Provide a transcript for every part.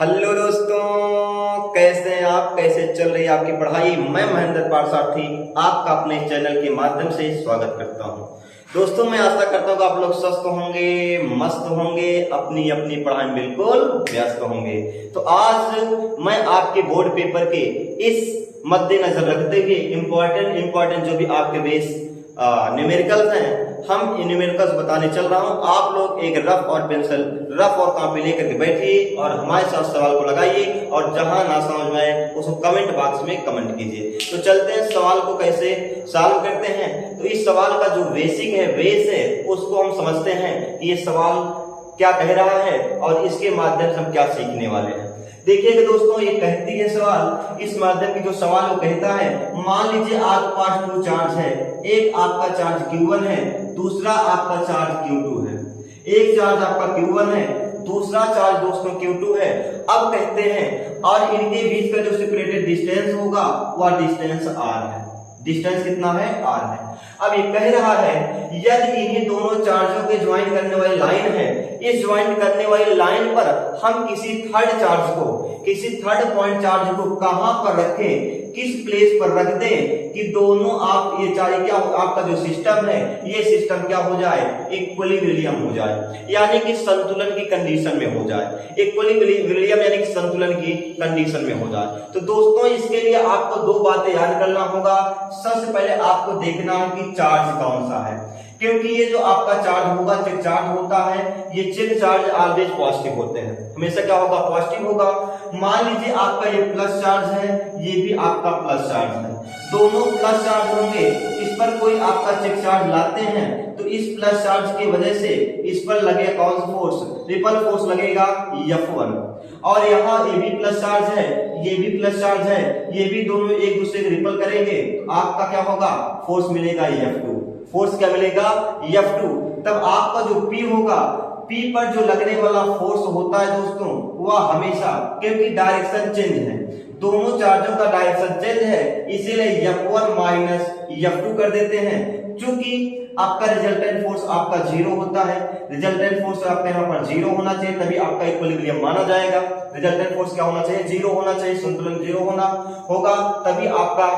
Hello दोस्तों, कैसे हैं आप? कैसे चल रही है आपकी पढ़ाई? मैं महेंद्र पारसारथी आपका अपने इस चैनल के माध्यम से स्वागत करता हूं। दोस्तों, मैं आशा करता हूं कि आप लोग स्वस्थ होंगे, मस्त होंगे, अपनी अपनी पढ़ाई में बिल्कुल व्यस्त होंगे। तो आज मैं आपके बोर्ड पेपर के इस मद्देनजर रखते हुए इम्पोर्टेंट जो भी आपके बेस न्यूमेरिकल्स हैं, हम इन न्यूमेरिकल्स बताने चल रहा हूं। आप लोग एक रफ और कॉपी लेकर के बैठिए और हमारे साथ सवाल को लगाइए और जहां ना समझ में आए उसको कमेंट बॉक्स में कमेंट कीजिए। तो चलते हैं सवाल को कैसे सॉल्व करते हैं। तो इस सवाल का जो बेसिक है, बेस है, उसको हम समझते हैं कि ये सवाल क्या कह रहा है और इसके माध्यम से हम क्या सीखने वाले हैं। देखिएगा दोस्तों, ये कहती है सवाल, इस माध्यम की जो सवाल वो कहता है, मान लीजिए आपके पास दो चार्ज है, एक आपका चार्ज Q1 है, दूसरा आपका चार्ज Q2 है। एक चार्ज आपका Q1 है, दूसरा चार्ज दोस्तों Q2 है। अब कहते हैं और इनके बीच का जो सेपरेटेड डिस्टेंस होगा वह डिस्टेंस R है। डिस्टेंस कितना है? R है। अब ये कह रहा है यदि इन्हीं दोनों चार्जों के ज्वाइन करने वाली लाइन है, इस ज्वाइन करने वाली लाइन पर हम किसी थर्ड पॉइंट चार्ज को कहां पर रखें, किस प्लेस पर रख दें कि दोनों आप ये चार्ज क्या आपका जो सिस्टम है, ये सिस्टम क्या हो जाए, इक्विलिब्रियम हो जाए, यानी कि संतुलन की कंडीशन में हो जाए। इक्विलिब्रियम यानी कि संतुलन की कंडीशन में हो जाए। तो दोस्तों, इसके लिए आपको दो बातें याद करना होगा। सबसे पहले आपको देखना है कि चार्ज कौन सा है, क्योंकि ये जो आपका चार्ज होगा, चेक चार्ज होता है, ये चेक चार्ज ऑलवेज पॉजिटिव होते हैं, हमेशा क्या होगा? पॉजिटिव होगा। मान लीजिए आपका ये प्लस चार्ज है, ये भी आपका प्लस चार्ज है, दोनों प्लस चार्ज होंगे। इस पर कोई आपका चेक चार्ज लाते हैं तो इस प्लस चार्ज की वजह से इस पर लगेगा कौन सा फोर्स? रिपल फोर्स लगेगा F1। और यहाँ ये भी प्लस चार्ज है, ये भी प्लस चार्ज है, ये भी दोनों एक दूसरे को रिपल करेंगे तो आपका क्या होगा? फोर्स मिलेगा F2। फोर्स क्या मिलेगा? F2। तब आपका जो P होगा, P पर जो लगने वाला फोर्स होता है दोस्तों, वह हमेशा, क्योंकि डायरेक्शन चेंज है, दोनों चार्जों का डायरेक्शन चेंज है, इसीलिए F1 माइनस F2 कर देते हैं। चूंकि आपका रिजल्टेंट फोर्स आपका 0 होता है, रिजल्टेंट फोर्स आपका यहाँ पर 0 होना चाहिए, तभी आपका इक्विलिब्रियम माना जाएगा। रिजल्टेंट फोर्स क्या होना चाहिए? 0 होना चाहिए, संतुलन 0 होगा, तभी आपका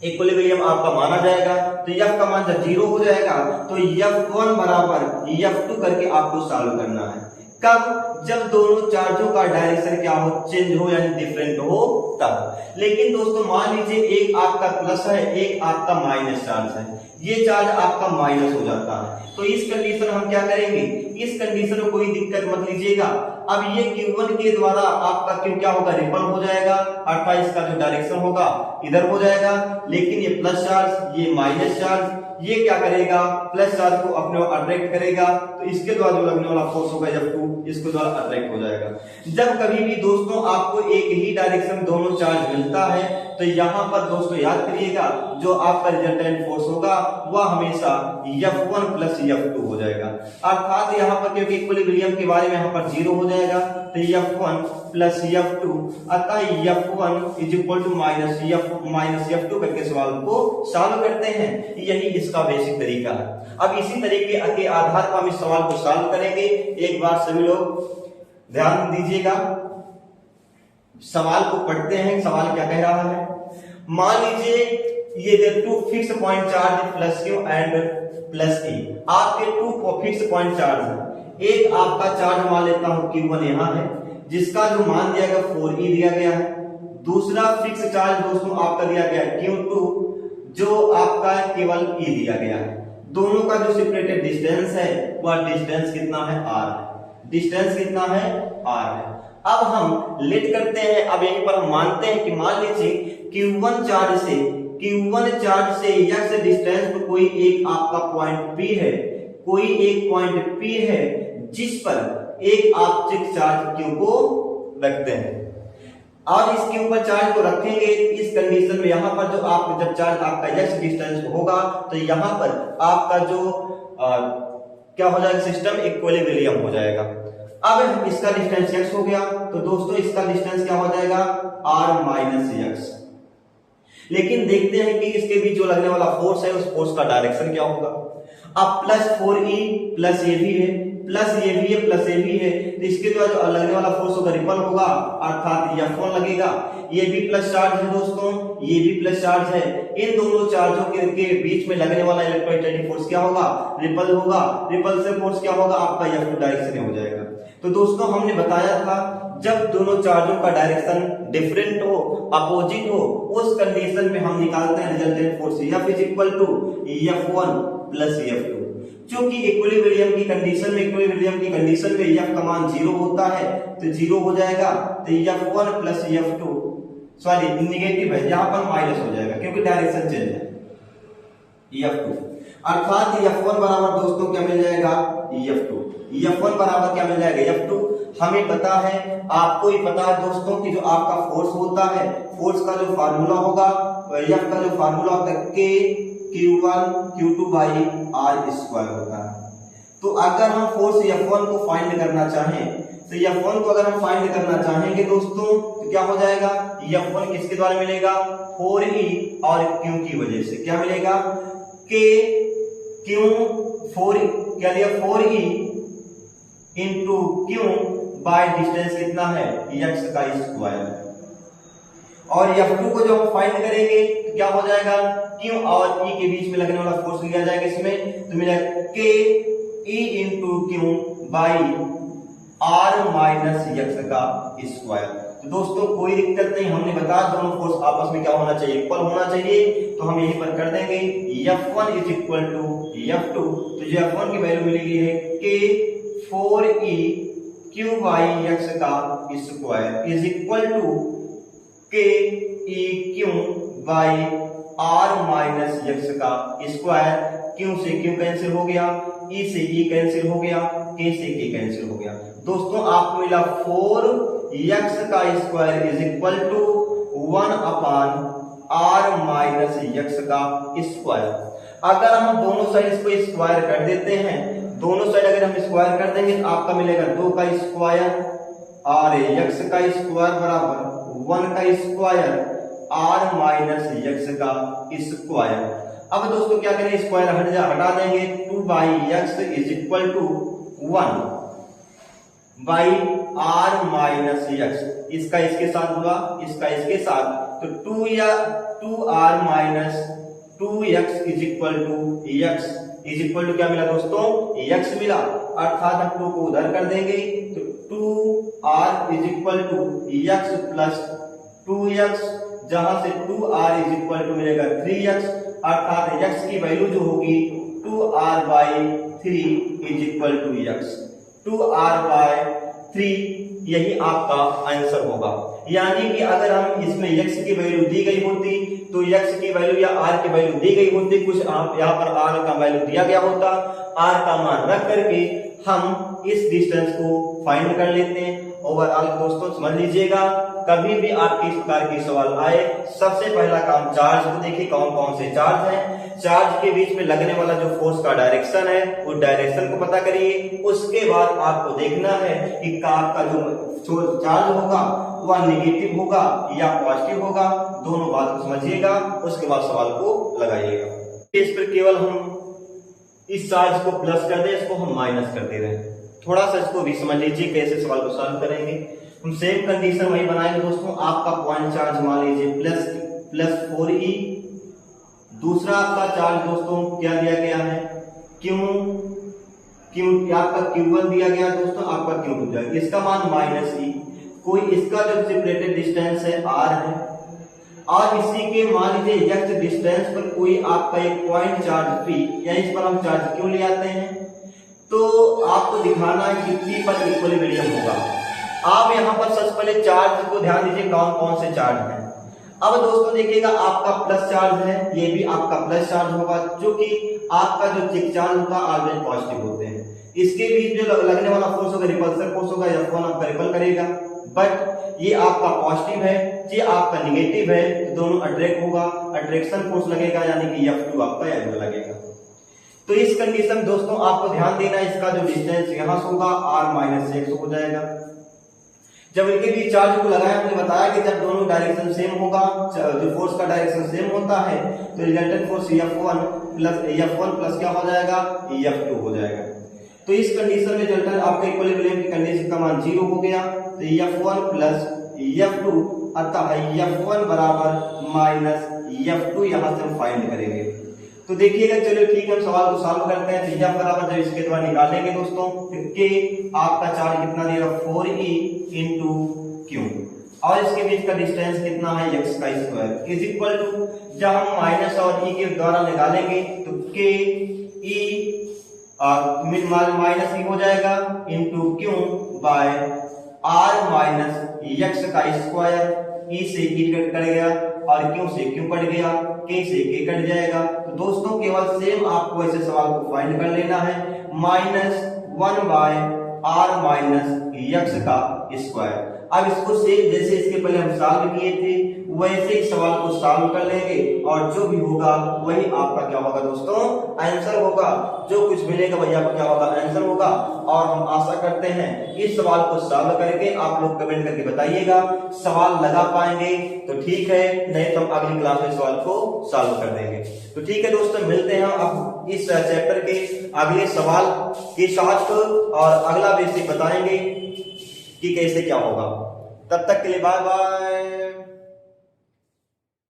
इक्विलिब्रियम आपका माना जाएगा। तो F का मान जब 0 हो जाएगा तो F1 बराबर F2 करके आपको सॉल्व करना है। कब? जब दोनों चार्जों का डायरेक्शन क्या हो? चेंज हो, यानी डिफरेंट हो, तब। लेकिन दोस्तों, मान लीजिए एक आपका प्लस है, एक आपका माइनस चार्ज है, ये चार्ज आपका माइनस हो जाता है, तो इस कंडीशन हम क्या करेंगे? इस कंडीशन में कोई दिक्कत मत लीजिएगा। अब ये Q1 के द्वारा आपका Q क्या होगा? रिपल हो जाएगा, अर्थात इसका जो डायरेक्शन होगा इधर हो जाएगा। लेकिन ये प्लस चार्ज, ये माइनस चार्ज, ये क्या करेगा? प्लस चार्ज को अपने अट्रैक्ट करेगा, तो इसके द्वारा जो लगने वाला फोर्स होगा F2, इसके द्वारा अट्रैक्ट हो जाएगा। जब कभी भी दोस्तों आपको एक ही डायरेक्शन दोनों चार्ज मिलता है तो यहाँ पर दोस्तों याद करिएगा, जो आपका रिजल्टेंट फोर्स होगा वह हमेशा F1 प्लस F2 हो जाएगा। अर्थात यहाँ पर क्योंकि इक्विलिब्रियम के बारे में यहाँ पर 0 हो जाएगा, तो F1 प्लस F2, अतः F1 is equal to minus F2 करके सवाल को सॉल्व करते हैं। यही इसका बेसिक तरीका है। अब इसी तरीके के आधार पर हम इस सवाल को सॉल्व करेंगे। एक बार सभी लोग ध्यान दीजिएगा, सवाल को पढ़ते हैं। सवाल क्या कह रहा है? मान लीजिए ये two fix point charge plus Q and plus E, आपके टू फिक्स पॉइंट चार्ज है। एक आपका चार्ज मान लेता हूं Q1 यहाँ है, जिसका जो मान दिया गया 4E दिया गया है। दूसरा फिक्स चार्ज दोस्तों आपका दिया गया Q2, जो आपका केवल E दिया गया है। दोनों का जो सेपरेटेड डिस्टेंस है वह डिस्टेंस कितना है? R है। डिस्टेंस कितना है? R है। अब हम लेट करते हैं। अब यहीं पर हम मानते हैं कि मान लीजिए Q1 चार्ज से x डिस्टेंस पर कोई एक आपका पॉइंट P है, कोई एक पॉइंट P है जिस पर एक आप चेक चार्ज Q को रखते हैं। और इसके ऊपर चार्ज को रखेंगे इस कंडीशन में, यहाँ पर जो आप जब चार्ज आपका x डिस्टेंस होगा तो यहाँ पर आपका जो क्या हो जाएगा? सिस्टम इक्विलिब्रियम हो जाएगा। अब इसका डिस्टेंस x हो गया, तो दोस्तों इसका डिस्टेंस क्या हो जाएगा? R minus x। लेकिन देखते हैं कि इसके बीच जो लगने वाला फोर्स है, उस फोर्स का डायरेक्शन क्या होगा। अब प्लस 4E प्लस ये भी है, प्लस ये भी है प्लस ये भी है, तो इसके द्वारा जो लगने वाला फोर्स होगा रिपल होगा, अर्थात F1 लगेगा। ये भी प्लस चार्ज है दोस्तों, ये भी प्लस चार्ज है। इन दोनों चार्जों के बीच में लगने वाला इलेक्ट्रोस्टैटिक फोर्स क्या होगा? रिपल होगा। रिपल से फोर्स क्या होगा? आपका F2 डायरेक्शन में हो जाएगा। तो दोस्तों हमने बताया था जब दोनों चार्जों का डायरेक्शन डिफरेंट हो, अपोजिट हो, उस कंडीशन में हम निकालते हैं resultant force F is equal to F1 plus F2। क्योंकि इक्विलिब्रियम की कंडीशन में F का मान 0 होता है तो 0 हो जाएगा, तो F1 plus F2 sorry negative है, यहाँ पर माइनस हो जाएगा क्योंकि डायरेक्शन चेंज है। F2 अर्थात F1 बराबर दोस्तों क्या मिल जाएगा? F2। F1 बराबर क्या मिल जाएगा? F2। हमें पता है, आपको ही पता है दोस्तों कि जो आपका फोर्स होता है, फोर्स का जो फार्मूला होगा, F का जो फार्मूला होता है K Q1 Q2 by R square होता है। तो अगर हम फोर्स F1 को फाइंड करना चाहें, तो F1 को अगर हम फाइंड करना चाहेंगे दोस्तों तो क्या हो जाएगा? F1 किसके द्वारा मिलेगा? 4E और Q की वजह से क्या मिलेगा? K Q 4 क्या लिया? 4E into Q by distance कितना है? X का स्क्वायर। और F2 को जो हम फाइंड करेंगे तो क्या हो जाएगा? Q और E के बीच में लगने वाला फोर्स लिया जाएगा इसमें, तो मिलेगा K E into Q by R minus X का स्क्वायर। तो दोस्तों कोई दिक्कत नहीं, हमने बताया दोनों फोर्स आपस में क्या होना चाहिए? इक्वल होना चाहिए। तो हम यहीं पर कर देंगे F1 is equal to F2। तो जो F1 की वैल्यू मिलेगी है K 4E Q by X का square is equal to K E Q by R minus X का स्क्वायर। Q से Q कैंसिल हो गया, E से E कैंसिल हो गया, K से K कैंसिल हो गया। दोस्तों आपको मिला 4x का square is equal to 1 upon R minus X का स्क्वायर। अगर हम दोनों साइड इसको स्क्वायर कर देते हैं, दोनों साइड अगर हम स्क्वायर कर देंगे तो आपका मिलेगा 2 का स्क्वायर और x का स्क्वायर बराबर 1 का स्क्वायर R माइनस X का स्क्वायर। अब दोस्तों क्या करें? स्क्वायर हटा देंगे, 2 by x is equal to 1 by R minus X। इसका इसके साथ हुआ, इसका इसके साथ, तो 2R minus 2x is equal to x is equal to क्या मिला दोस्तों? x मिला। अर्थात हम 2 को उधर कर देंगे तो 2R is equal to x plus 2x, जहां से 2R इज इक्वल टू मिलेगा 3x। अर्थात x की वैल्यू जो होगी 2R by 3 is equal to x। 2R by 3 यही आपका आंसर होगा। यानी कि अगर हम इसमें x की वैल्यू दी गई होती तो x की वैल्यू या r की वैल्यू दी गई होती, कुछ आप यहाँ पर r का वैल्यू दिया गया होता, r का मान रख करके हम इस डिस्टेंस को फाइंड कर लेते हैं। ओवरऑल दोस्तों समझ लीजिएगा, कभी भी आपके इस प्रकार के सवाल आए, सबसे पहला काम चार्ज को देखिए, कौन कौन से चार्ज हैं। चार्ज के बीच में लगने वाला जो फोर्स का डायरेक्शन है, उस डायरेक्शन को पता करिए। उसके बाद आपको देखना है कि आपका जो चार्ज होगा वह नेगेटिव होगा या पॉजिटिव होगा, दोनों बात को समझिएगा। उसके बाद सवाल को लगाइएगा। इस पर केवल हम इस चार्ज को प्लस कर दें, इसको हम माइनस कर दे रहे हैं। थोड़ा सा इसको भी समझ लीजिए कैसे सवाल को सॉल्व करेंगे। हम सेम कंडीशन वही बनाएंगे दोस्तों। आपका पॉइंट चार्ज मान लीजिए प्लस 4E। दूसरा आपका चार्ज दोस्तों क्या दिया गया है? Q आपका Q1 दिया गया दोस्तों, आपका Q2 दिया गया। इसका मान -E। कोई इसका जो सेपरेटेड डिस्टेंस है R है, और इसी के मान लीजिए x डिस्टेंस पर कोई आपका एक पॉइंट चार्ज P, या इस पर हम चार्ज क्यों ले आते हैं? तो आपको दिखाना है कि P पर इक्विलिब्रियम होगा। आप यहाँ पर सबसे पहले चार्ज को ध्यान दीजिए, कौन कौन से चार्ज हैं। अब दोस्तों देखिएगा, आपका प्लस चार्ज है, ये भी आपका प्लस चार्ज होगा, जो कि आपका जो चेक चार्ज होगा ऑलवेज पॉजिटिव होते हैं। इसके बीच जो लगने वाला फोर्स होगा, रिपल्सन फोर्स होगा, F1 आपका रिपल करेगा, बट ये आपका पॉजिटिव है, ये आपका निगेटिव है, तो दोनों अट्रैक्ट होगा, अट्रैक्शन फोर्स लगेगा, यानी कि F2 आपका एंगल लगेगा। तो इस कंडीशन दोस्तों आपको ध्यान देना, इसका जो डिस्टेंस यहाँ से होगा R माइनस X हो जाएगा। जब इनके बीच चार्ज को लगाया, हमने बताया कि जब दोनों डायरेक्शन सेम होगा, जो फोर्स का डायरेक्शन सेम होता है, तो रिजल्टेंट फोर्स F1 प्लस क्या हो जाएगा? F2 हो जाएगा। तो इस कंडीशन में रिजल्टेंट आपका इक्विलिब्रियम की कंडीशन का मान 0 हो गया। तो F1 प्लस F2 अतः F1 बराबर माइनस F2 यहाँ से हम फाइंड करेंगे। तो देखिएगा, चलो ठीक है, हम सवाल को सॉल्व करते हैं। तो F बराबर जब इसके द्वारा निकालेंगे दोस्तों, तो K आपका चार्ज कितना देगा 4E इंटू Q, और इसके बीच का डिस्टेंस कितना है x का स्क्वायर इज इक्वल टू, जब हम माइनस और e के द्वारा निकालेंगे तो k e माइनस ई हो जाएगा into q by r minus x का स्क्वायर। e से e कट गया और q से q कट गया, k से k कट जाएगा। तो दोस्तों केवल सेम आपको ऐसे सवाल को फाइंड कर लेना है, -1 बाय r माइनस x का स्क्वायर। अब इसको सेम जैसे इसके पहले हम सॉल्व किए थे वैसे ही सवाल को सॉल्व कर लेंगे, और जो भी होगा वही आपका क्या होगा दोस्तों, आंसर होगा। जो कुछ मिलेगा वही आपका क्या होगा, आंसर होगा। और हम आशा करते हैं इस सवाल को सॉल्व करके आप लोग कमेंट करके बताइएगा, सवाल लगा पाएंगे तो ठीक है, नहीं तो हम अगली क्लास में सवाल को सॉल्व कर देंगे। तो ठीक है दोस्तों, मिलते हैं अब इस चैप्टर के अगले सवाल के साथ, और अगला बेसिक बताएंगे कि कैसे क्या होगा। तब तक के लिए बाय बाय।